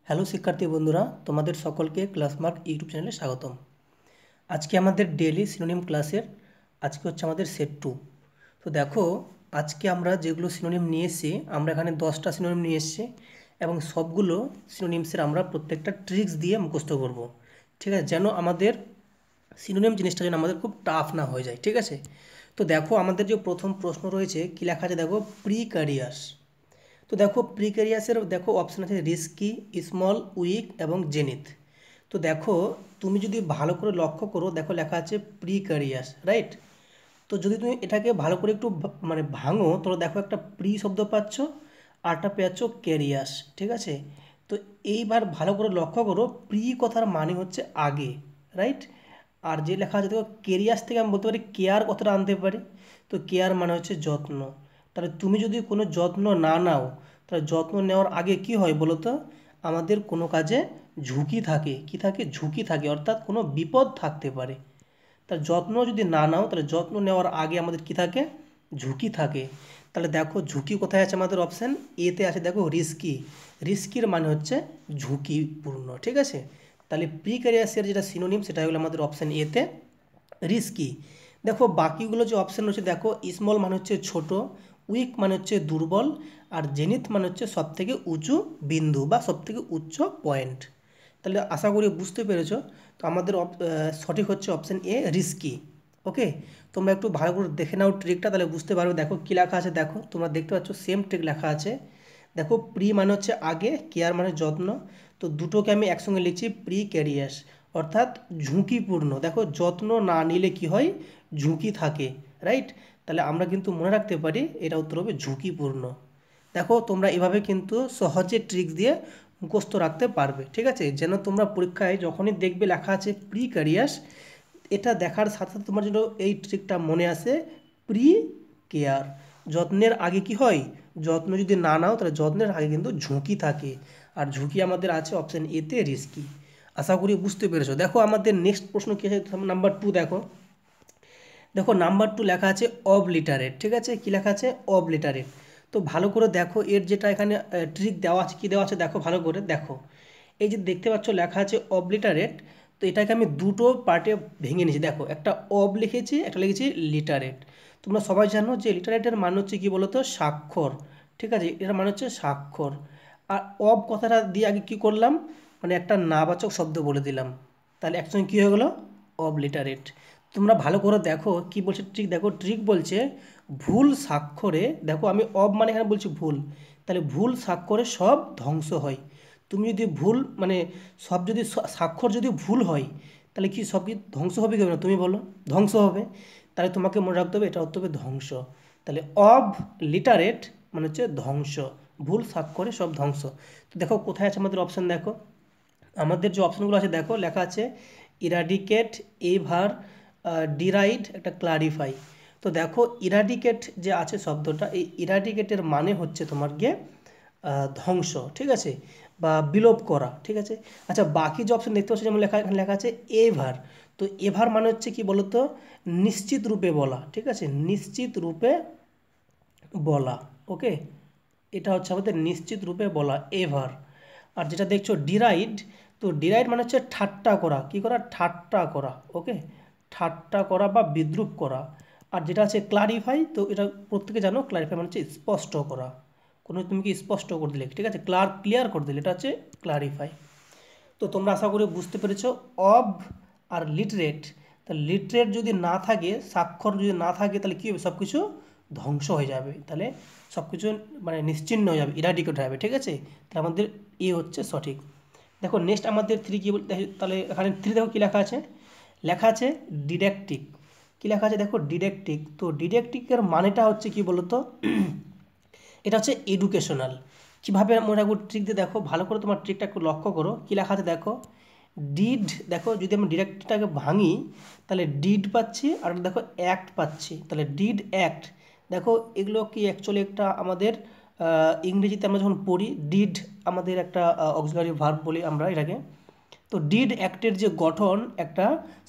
Hello শিক্ষার্থী বন্ধুরা, তোমাদের সকলকে ক্লাসমার্ক ইউটিউব চ্যানেলে স্বাগতম। আজকে আমাদের ডেইলি সিনোনিম ক্লাসের আজকে হচ্ছে আমাদের সেট 2। তো দেখো, আজকে আমরা যেগুলো সিনোনিম নিয়ে এসেছি, আমরা এখানে 10টা সিনোনিম নিয়ে এসেছি এবং সবগুলো সিনোনিমসের আমরা প্রত্যেকটা ট্রিক্স দিয়ে মুখস্থ করব। ঠিক আছে, যেন আমাদের সিনোনিম জিনিসটা যেন আমাদের খুব টাফ না হয়ে যায়। ঠিক আছে, তো দেখো আমাদের যে প্রথম প্রশ্ন রয়েছে কী লেখা আছে দেখো, প্রিক্যারিয়াস। তো দেখো প্রিক্যারিয়াসের দেখো অপশান আছে রিস্কি, স্মল, উইক এবং জেনিথ। তো দেখো তুমি যদি ভালো করে লক্ষ্য করো, দেখো লেখা আছে প্রিক্যারিয়াস, রাইট? তো যদি তুমি এটাকে ভালো করে একটু মানে ভাঙো, তাহলে দেখো একটা প্রি শব্দ পাচ্ছ আরটা পেয়েছ ক্যারিয়াস। ঠিক আছে, তো এইবার ভালো করে লক্ষ্য করো, প্রি কথার মানে হচ্ছে আগে, রাইট? আর যে লেখা আছে দেখো কেরিয়াস থেকে আমি বলতে পারি কেয়ার কথাটা আনতে পারি। তো কেয়ার মানে হচ্ছে যত্ন। তাহলে তুমি যদি কোনো যত্ন না নাও, তাহলে যত্ন নেওয়ার আগে কি হয় বলো তো? আমাদের কোনো কাজে ঝুঁকি থাকে, কি থাকে? ঝুঁকি থাকে, অর্থাৎ কোনো বিপদ থাকতে পারে। তার যত্ন যদি না নাও, তাহলে যত্ন নেওয়ার আগে আমাদের কি থাকে? ঝুঁকি থাকে। তাহলে দেখো ঝুঁকি কোথায় আছে? আমাদের অপশান এতে আছে দেখো রিস্কি। রিস্কির মানে হচ্ছে ঝুঁকিপূর্ণ। ঠিক আছে, তাহলে প্রিক্যারিয়াসের যেটা সিনোনিম সেটা হলো আমাদের অপশান এতে রিস্কি। দেখো বাকিগুলো যে অপশান রয়েছে, দেখো স্মল মানে হচ্ছে ছোট, উইক মানে হচ্ছে দুর্বল, আর জেনিথ মানে হচ্ছে সবথেকে উঁচু বিন্দু বা সবথেকে উচ্চ পয়েন্ট। তাহলে আশা করি বুঝতে পেরেছো। তো আমাদের সঠিক হচ্ছে অপশান এ রিস্কি। ওকে, তোমরা একটু ভালো করে দেখে নাও ট্রিকটা, তাহলে বুঝতে পারবে। দেখো কী লেখা আছে, দেখো তোমরা দেখতে পাচ্ছ সেম ট্রিক লেখা আছে। দেখো প্রি মানে হচ্ছে আগে, কেয়ার মানে যত্ন। তো দুটোকে আমি একসঙ্গে লিখছি প্রি ক্যারিয়াস, অর্থাৎ ঝুঁকিপূর্ণ। দেখো যত্ন না নিলে কি হয়? ঝুঁকি থাকে, রাইট? তাহলে আমরা কিন্তু মনে রাখতে পারি এটা উত্তর হবে ঝুঁকিপূর্ণ। দেখো তোমরা এভাবে কিন্তু সহজে ট্রিক্স দিয়ে মুখস্থ রাখতে পারবে। ঠিক আছে, যেন তোমরা পরীক্ষায় যখনই দেখবে লেখা আছে প্রি ক্যারিয়াস, এটা দেখার সাথে সাথে তোমার জন্য এই ট্রিকটা মনে আসে, প্রি কেয়ার। যত্নের আগে কি হয়? যত্ন যদি না নাও, তাহলে যত্নের আগে কিন্তু ঝুঁকি থাকে, আর ঝুঁকি আমাদের আছে অপশান এতে রিস্কি। আশা করি বুঝতে পেরেছো। দেখো আমাদের নেক্সট প্রশ্ন কী আছে, নাম্বার 2। দেখো দেখো নাম্বার 2 লেখা আছে অবলিটারেট। ঠিক আছে, কী লেখা আছে? অবলিটারেট। তো ভালো করে দেখো এর যেটা এখানে ট্রিক দেওয়া আছে, কী দেওয়া আছে দেখো ভালো করে দেখো। এই যে দেখতে পাচ্ছ লেখা আছে অবলিটারেট, তো এটাকে আমি দুটো পার্টে ভেঙে নিয়েছি। দেখো একটা অব লিখেছি, একটা লিখেছি লিটারেট। তোমরা সবাই জানো যে লিটারেটের মানে হচ্ছে কী বলো তো? স্বাক্ষর। ঠিক আছে, এটার মানে হচ্ছে স্বাক্ষর। আর অব কথাটা দিয়ে আগে কী করলাম, মানে একটা নাবাচক শব্দ বলে দিলাম, তাহলে একসঙ্গে কী হয়ে গেলো? অবলিটারেট। তোমরা ভালো করে দেখো কি বলছে ট্রিক, দেখো ট্রিক বলছে ভুল স্বাক্ষরে, দেখো আমি অব মানে এখানে বলছি ভুল, তাহলে ভুল স্বাক্ষরে সব ধ্বংস হয়। তুমি যদি ভুল মানে সব যদি স্বাক্ষর যদি ভুল হয়, তাহলে কি সব কি ধ্বংস হবে কি হবে না? তুমি বলো, ধ্বংস হবে। তাহলে তোমাকে মনে রাখতে হবে এটা হতে হবে ধ্বংস। তাহলে অব লিটারেট মানে হচ্ছে ধ্বংস, ভুল স্বাক্ষরে সব ধ্বংস। তো দেখো কোথায় আছে আমাদের অপশান, দেখো আমাদের যে অপশানগুলো আছে দেখো লেখা আছে ইরাডিকেট, এভার, ডিরাইড, একটা ক্লারিফাই। তো দেখো ইরাডিকেট যে আছে শব্দটা, এই ইরাডিকেটের মানে হচ্ছে তোমার গিয়ে ধ্বংস। ঠিক আছে, বা বিলোপ করা। ঠিক আছে, আচ্ছা বাকি যে অপশান দেখতে পাচ্ছি যেমন লেখা এখানে লেখা আছে এভার। তো এভার মানে হচ্ছে কি বলতো? নিশ্চিত রূপে বলা। ঠিক আছে, নিশ্চিত রূপে বলা। ওকে, এটা হচ্ছে আমাদের নিশ্চিত রূপে বলা এভার। আর যেটা দেখছো ডিরাইড, তো ডিরাইড মানে হচ্ছে ঠাট্টা করা। কি করা? ঠাট্টা করা। ওকে, ঠাট্টা করা বা বিদ্রূপ করা। আর যেটা আছে ক্লারিফাই, তো এটা প্রত্যেকে জানো ক্লারিফাই মানে হচ্ছে স্পষ্ট করা। কোনো তুমি কি স্পষ্ট করে দিলে, ঠিক আছে, ক্লিয়ার করে দিলে, এটা হচ্ছে ক্লারিফাই। তো তোমরা আশা করি বুঝতে পেরেছো অব আর লিটারেট। তাহলে লিটারেট যদি না থাকে, স্বাক্ষর যদি না থাকে, তাহলে কী হবে? সব কিছু ধ্বংস হয়ে যাবে, তাহলে সব কিছু মানে নিশ্চিহ্ন হয়ে যাবে, ইরাডিকেট হয়ে যাবে। ঠিক আছে, তাহলে আমাদের এ হচ্ছে সঠিক। দেখো নেক্সট আমাদের 3 কী বলতে, তাহলে এখানে 3 দেখো কী লেখা আছে, লেখা আছে ডিডাকটিক। কী লেখা আছে দেখো ডিডাকটিক। তো ডিডাকটিকের মানেটা হচ্ছে কি বলতো? এটা হচ্ছে এডুকেশনাল। কীভাবে মনে রাখবো ট্রিক দিয়ে দেখো ভালো করে, তোমার ট্রিকটা একটু লক্ষ্য করো কী লেখা আছে দেখো। ডিড, দেখো যদি আমি ডিরেক্টটাকে ভাঙি, তাহলে ডিড পাচ্ছি, আর দেখো অ্যাক্ট পাচ্ছি, তাহলে ডিড অ্যাক্ট। দেখো এগুলো কি অ্যাকচুয়ালি একটা আমাদের ইংরেজিতে আমরা যখন পড়ি, ডিড আমাদের একটা অক্সিলারি ভার্ব বলি আমরা এটাকে। তো ডিড অ্যাক্টের যে গঠন একটা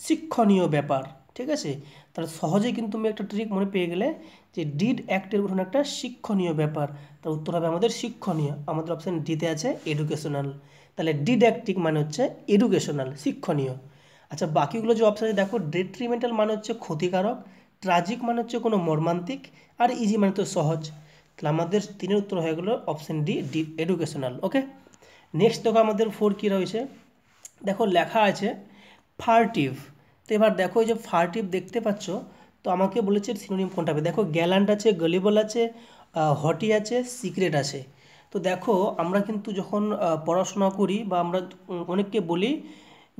শিক্ষণীয় ব্যাপার। ঠিক আছে, তাহলে সহজেই কিন্তু তুমি একটা ট্রিক মনে পেয়ে গেলে যে ডিড অ্যাক্টের গঠন একটা শিক্ষণীয় ব্যাপার। তার উত্তর হবে আমাদের শিক্ষণীয়। আমাদের অপশান ডিতে আছে এডুকেশনাল। তাহলে ডিডাক্টিক মানে হচ্ছে এডুকেশনাল, শিক্ষণীয়। আচ্ছা, বাকিগুলো যে অপশানে দেখো, ডেট্রিমেন্টাল মানে হচ্ছে ক্ষতিকারক, ট্রাজিক মানে হচ্ছে কোনো মর্মান্তিক, আর ইজি মানে তো সহজ। তাহলে আমাদের তিনের উত্তর হয়ে গেলো অপশান ডি, ডি এডুকেশনাল। ওকে, নেক্সট দেখো আমাদের 4 কী রয়েছে। দেখো লেখা আছে ফার্টিভ। তো এবার দেখো এই যে ফার্টিভ দেখতে পাচ্ছ, তো আমাকে বলেছে সিনোনিম কোনটা হবে। দেখো গ্যালান্ট আছে, গলিবল আছে, হটি আছে, সিক্রেট আছে। তো দেখো আমরা কিন্তু যখন পড়াশোনা করি বা আমরা অনেককে বলি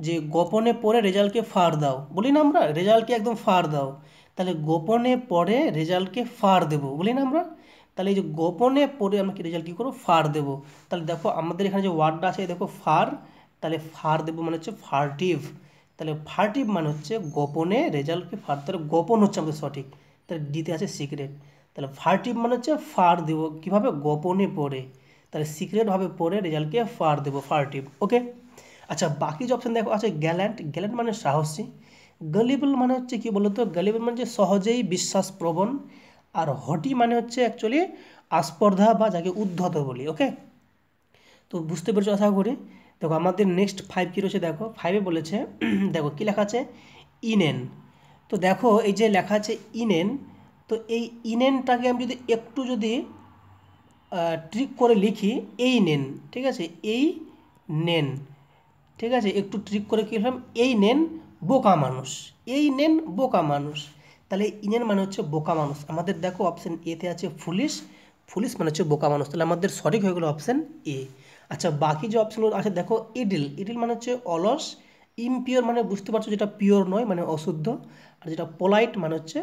যে গোপনে পড়ে রেজাল্টকে ফার দাও, বলি না আমরা, রেজাল্টকে একদম ফার দাও। তাহলে গোপনে পড়ে রেজাল্টকে ফার দেবো বলি না আমরা। তাহলে এই যে গোপনে পড়ে আমরা কি রেজাল্ট কী করবো, ফার দেবো। তাহলে দেখো আমাদের এখানে যে ওয়ার্ডটা আছে দেখো ফার, তাহলে ফার দেবো মানে হচ্ছে ফার্টিভ। তাহলে ফার্টিভ মানে হচ্ছে গোপনে রেজাল্টকে ফার, তাহলে গোপন হচ্ছে আমাদের সঠিক। তাহলে ডিতে আছে সিক্রেট। তাহলে ফার্টিভ মানে হচ্ছে ফার দেবো কীভাবে, গোপনে পড়ে। তাহলে সিক্রেটভাবে পড়ে রেজাল্টকে ফার দেবো, ফার্টিভ। ওকে, আচ্ছা বাকি যে অপশান দেখো আছে গ্যালেন্ট। গ্যালেন্ট মানে সাহসী। গলিবল মানে হচ্ছে কি বলতো, গলিবল মানে হচ্ছে সহজেই বিশ্বাসপ্রবণ। আর হটি মানে হচ্ছে অ্যাকচুয়ালি আস্পর্ধা বা যাকে উদ্ধত বলি। ওকে, তো বুঝতে পেরেছো আশা করি। দেখো আমাদের নেক্সট 5 কী রয়েছে, দেখো 5-এ বলেছে দেখো কী লেখা আছে, ইনেন। তো দেখো এই যে লেখা আছে ইনেন, তো এই ইনেনটাকে আমি যদি একটু যদি ট্রিক করে লিখি, এই নেন, ঠিক আছে, এই নেন, ঠিক আছে, একটু ট্রিক করে কী লিখলাম, এই নেন বোকা মানুষ, এই নেন বোকা মানুষ। তাহলে ইনেন মানে হচ্ছে বোকা মানুষ। আমাদের দেখো অপশান এতে আছে ফুলিশ। ফুলিশ মানে হচ্ছে বোকা মানুষ। তাহলে আমাদের সঠিক হয়ে গেলো অপশান এ। আচ্ছা বাকি যে অপশানগুলো আছে দেখো, ইডিল। ইডিল মানে হচ্ছে অলস। ইমপিওর মানে বুঝতে পারছো যেটা পিওর নয়, মানে অশুদ্ধ। আর যেটা পোলাইট মানে হচ্ছে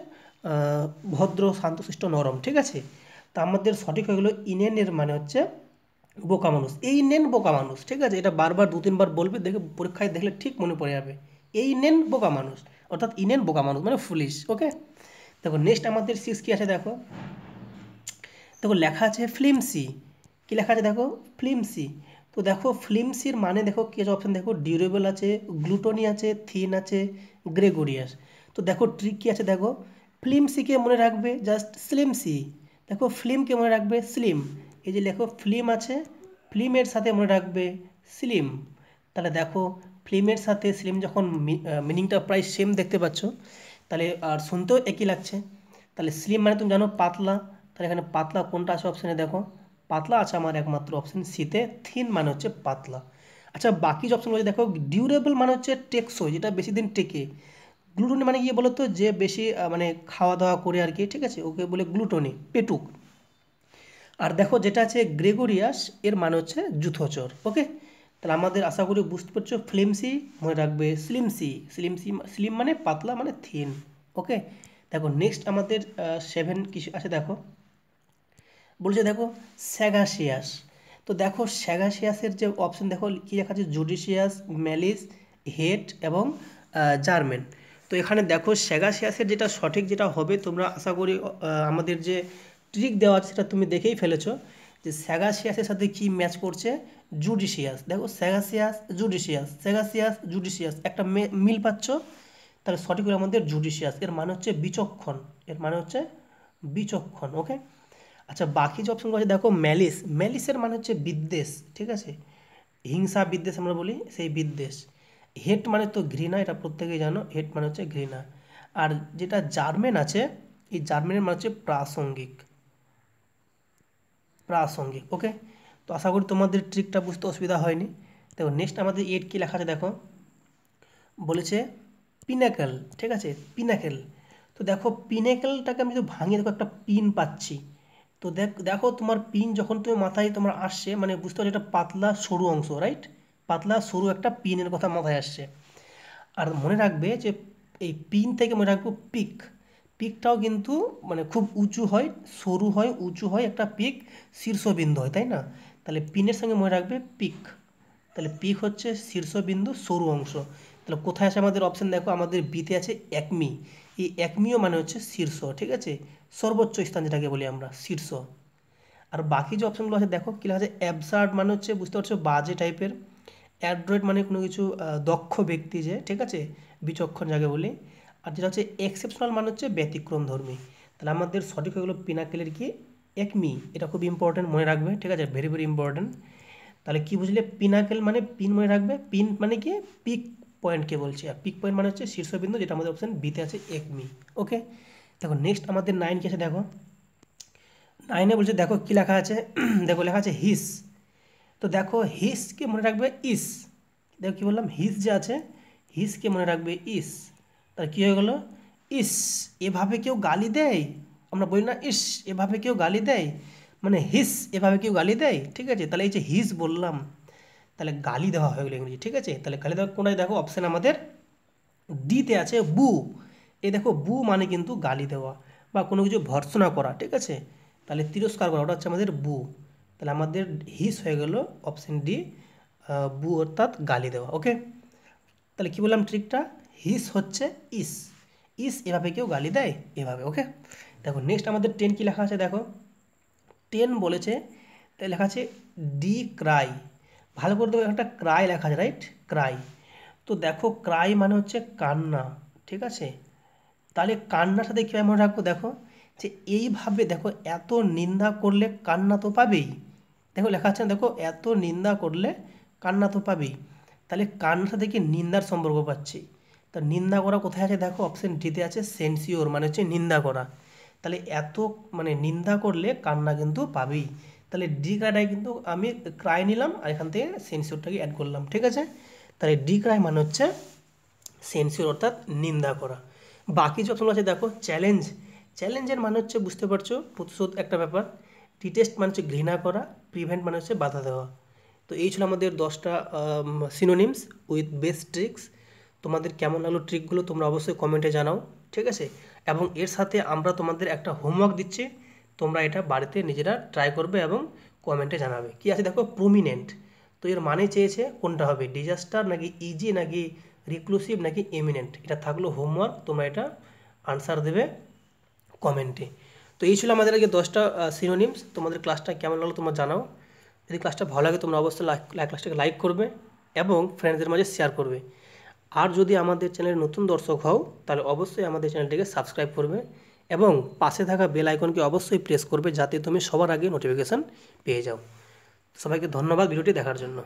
ভদ্র, শান্তশিষ্ট, নরম। ঠিক আছে, তা আমাদের সঠিক হয়ে গেলো ইনেনের মানে হচ্ছে বোকা মানুষ। এই নেন বোকা মানুষ, ঠিক আছে, এটা বারবার 2-3 বার বলবে, দেখে পরীক্ষায় দেখলে ঠিক মনে পড়ে যাবে। এই নেন বোকা মানুষ, অর্থাৎ ইনেন বোকা মানুষ মানে ফুলিশ। ওকে, দেখো নেক্সট আমাদের 6 কী আছে দেখো। দেখো লেখা আছে ফ্লিমসি। কী লেখা আছে দেখো, ফ্লিমসি। তো দেখো ফ্লিমসির মানে দেখো কী আছে অপশান দেখো, ডিউরেবল আছে, গ্লুটোনি আছে, থিন আছে, গ্রেগোরিয়াস। তো দেখো ট্রিক কী আছে দেখো, ফ্লিমসিকে মনে রাখবে জাস্ট স্লিমসি। দেখো ফিল্মকে মনে রাখবে স্লিম। এই যে লেখো ফিল্ম আছে, ফিল্মের সাথে মনে রাখবে স্লিম। তাহলে দেখো ফিল্মের সাথে স্লিম যখন মিনিংটা প্রায় সেম দেখতে পাচ্ছ, তাহলে আর শুনতেও একই লাগছে। তাহলে স্লিম মানে তুমি জানো পাতলা। তাহলে এখানে পাতলা কোনটা আছে অপশানে দেখো, পাতলা আছে আমার একমাত্র অপশান সিতে, থিন মানে হচ্ছে পাতলা। আচ্ছা বাকি যে অপশানগুলো দেখো, ডিউরেবল মানে হচ্ছে টেকসই, যেটা বেশি দিন টেকে। গ্লুটোনি মানে কি বলো তো, যে বেশি মানে খাওয়া দাওয়া করে আর কি, ঠিক আছে, ওকে বলে গ্লুটোনি, পেটুক। আর দেখো যেটা আছে গ্রেগোরিয়াস, এর মানে হচ্ছে জুথোচর। ওকে, তাহলে আমাদের আশা করি বুঝতে পারছো, ফ্লিমসি মনে রাখবে স্লিমসি, স্লিমসি স্লিম মানে পাতলা মানে থিন। ওকে, দেখো নেক্সট আমাদের 7 কিছু আছে দেখো, বলছে দেখো স্যাগাসিয়াস। তো দেখো স্যাগাসিয়াসের যে অপশন দেখো কী লেখা আছে, জুডিশিয়াস, ম্যালিস, হেড এবং জার্মেন। তো এখানে দেখো স্যাগাসিয়াসের যেটা সঠিক যেটা হবে, তোমরা আশা করি আমাদের যে ট্রিক দেওয়া আছে সেটা তুমি দেখেই ফেলেছো যে স্যাগাসিয়াসের সাথে কি ম্যাচ করছে, জুডিশিয়াস। দেখো স্যাগাসিয়াস জুডিশিয়াস, স্যাগাসিয়াস জুডিশিয়াস, একটা মিল পাচ্ছ। তাহলে সঠিক হলো আমাদের জুডিশিয়াস, এর মানে হচ্ছে বিচক্ষণ, এর মানে হচ্ছে বিচক্ষণ। ওকে, আচ্ছা বাকি যে অপশনগুলো আছে দেখো, ম্যালিস। ম্যালিসের মানে হচ্ছে বিদ্বেষ, ঠিক আছে, হিংসা বিদ্বেষ আমরা বলি, সেই বিদ্বেষ। হেট মানে তো ঘৃণা, এটা প্রত্যেকেই জানো, হেট মানে হচ্ছে ঘৃণা। আর যেটা জার্মেন আছে, এই জার্মেনের মানে হচ্ছে প্রাসঙ্গিক, প্রাসঙ্গিক। ওকে, তো আশা করি তোমাদের ট্রিকটা বুঝতে অসুবিধা হয়নি। দেখো নেক্সট আমাদের 8 কী লেখা আছে দেখো, বলেছে পিনাকেল, ঠিক আছে, পিনাকেল। তো দেখো পিনাকেলটাকে আমি যদি ভাঙিয়ে দেখো একটা পিন পাচ্ছি। তো দেখো তোমার পিন যখন তুমি মাথায় তোমার আসছে, মানে বুঝতে পারছো এটা পাতলা সরু অংশ, রাইট, পাতলা সরু একটা পিনের কথা মাথায় আসছে। আর মনে রাখবে যে এই পিন থেকে মনে রাখবো পিক। পিকটাও কিন্তু মানে খুব উঁচু হয়, সরু হয়, উঁচু হয়, একটা পিক শীর্ষবিন্দু হয়, তাই না। তাহলে পিনের সঙ্গে মনে রাখবে পিক। তাহলে পিক হচ্ছে শীর্ষবিন্দু, সরু অংশ। তাহলে কোথায় আছে আমাদের অপশান দেখো, আমাদের বিতে আছে একমি। এই একমিও মানে হচ্ছে শীর্ষ, ঠিক আছে, সর্বোচ্চ স্থান যেটাকে বলি আমরা শীর্ষ। আর বাকি যে অপশানগুলো আছে দেখো কী লেখা আছে, অ্যাবসার্ড মানে হচ্ছে বুঝতে পারছো বাজে টাইপের। অ্যাড্রয়েড মানে কোনো কিছু দক্ষ ব্যক্তি যে, ঠিক আছে, বিচক্ষণ যাকে বলি। আর যেটা হচ্ছে এক্সেপশনাল মানে হচ্ছে ব্যতিক্রমধর্মী। তাহলে আমাদের সঠিক হয়ে গেলো পিনাকেলের কি একমি, এটা খুব ইম্পর্টেন্ট, মনে রাখবে, ঠিক আছে, ভেরি ভেরি ইম্পর্টেন্ট। তাহলে কি বুঝলে, পিনাকেল মানে পিন মনে রাখবে, পিন মানে কি পিক পয়েন্টকে বলছি, আর পিক পয়েন্ট মানে হচ্ছে শীর্ষবিন্দু, যেটা আমাদের অপশান বিতে আছে একমি। ওকে, দেখো নেক্সট আমাদের 9 কি আছে দেখো, 9-এ বলছে দেখো কী লেখা আছে দেখো লেখা আছে হিস। তো দেখো হিসকে মনে রাখবে ইস, দেখো কী বললাম, হিস যে আছে হিসকে মনে রাখবে ইস। তাহলে কী হয়ে গেলো, ইস এভাবে কেউ গালি দেয়, আমরা বলি না ইস এভাবে কেউ গালি দেয়, মানে হিস এভাবে কেউ গালি দেয়, ঠিক আছে। তাহলে এই যে হিস বললাম, তাহলে গালি দেওয়া হয়ে গেলো ইংরেজি, ঠিক আছে। তাহলে গালি দেওয়া কোনটায় দেখো, অপশান আমাদের ডিতে আছে বু। এই দেখো বু মানে কিন্তু গালি দেওয়া বা কোনো কিছু ভর্ৎসনা করা, ঠিক আছে। তাহলে তিরস্কার করা, ওটা হচ্ছে আমাদের বু। তাহলে আমাদের হিস হয়ে গেল অপশান ডি, বু অর্থাৎ গালি দেওয়া। ওকে, তাহলে কি বললাম ট্রিকটা, হিস হচ্ছে ইস, ইস এভাবে কেউ গালি দেয় এভাবে। ওকে, দেখো নেক্সট আমাদের 10 কি লেখা আছে দেখো, 10 বলেছে, তাই লেখা আছে ডি ক্রাই। ভালো করে দেখো, একটা ক্রাই লেখা আছে, রাইট, ক্রাই। তো দেখো ক্রাই মানে হচ্ছে কান্না, ঠিক আছে। তাহলে কান্নার সাথে কীভাবে মনে রাখবো, দেখো যে এইভাবে দেখো, এত নিন্দা করলে কান্না তো পাবেই, দেখো লেখা আছে না, দেখো এত নিন্দা করলে কান্না তো পাবেই। তাহলে কান্নার সাথে কি নিন্দার সম্পর্ক পাচ্ছি। তা নিন্দা করা কোথায় আছে দেখো, অপশান ডিতে আছে সেন্সিওর, মানে হচ্ছে নিন্দা করা। তাহলে এত মানে নিন্দা করলে কান্না কিন্তু পাবেই। তাহলে ডি ক্রাইটাই কিন্তু আমি ক্রাই নিলাম, আর এখান থেকে সেন্সিওরটাকে অ্যাড করলাম, ঠিক আছে। তাহলে ডি ক্রাই মানে হচ্ছে সেন্সিওর অর্থাৎ নিন্দা করা। বাকি যে অপশন আছে দেখো, চ্যালেঞ্জ, চ্যালেঞ্জের মানে হচ্ছে বুঝতে পারছো প্রতিশোধ একটা ব্যাপার, ডিটেস্ট মানে হচ্ছে ঘৃণা করা, প্রিভেন্ট মানে হচ্ছে বাধা দেওয়া। তো এই ছিল আমাদের 10টা সিনোনিমস উইথ বেস্ট ট্রিক্স। তোমাদের কেমন লাগলো ট্রিকগুলো তোমরা অবশ্যই কমেন্টে জানাও, ঠিক আছে। এবং এর সাথে আমরা তোমাদের একটা হোমওয়ার্ক দিচ্ছি, তোমরা এটা বাড়িতে নিজেরা ট্রাই করবে এবং কমেন্টে জানাবে। কি আছে দেখো, প্রমিনেন্ট, তো এর মানে চেয়েছে কোনটা হবে, ডিজাস্টার নাকি ইজি নাকি রিক্লুসিভ নাকি এমিনেন্ট, এটা থাকলো হোমওয়ার্ক, তোমরা এটা আনসার দেবে কমেন্টে। তো এই ছিল আমাদের আগে 10টা সিনোনিমস। তোমাদের ক্লাসটা কেমন লাগলো তোমরা জানাও। যদি ক্লাসটা ভালো লাগে তোমরা অবশ্যই ক্লাসটাকে লাইক করবে এবং ফ্রেন্ডসদের মাঝে শেয়ার করবে। আর যদি আমাদের চ্যানেলের নতুন দর্শক হও তাহলে অবশ্যই আমাদের চ্যানেলটিকে সাবস্ক্রাইব করবে এবং পাশে থাকা বেল আইকনকে অবশ্যই প্রেস করবে, যাতে তুমি সবার আগে নোটিফিকেশান পেয়ে যাও। সবাইকে ধন্যবাদ ভিডিওটি দেখার জন্য।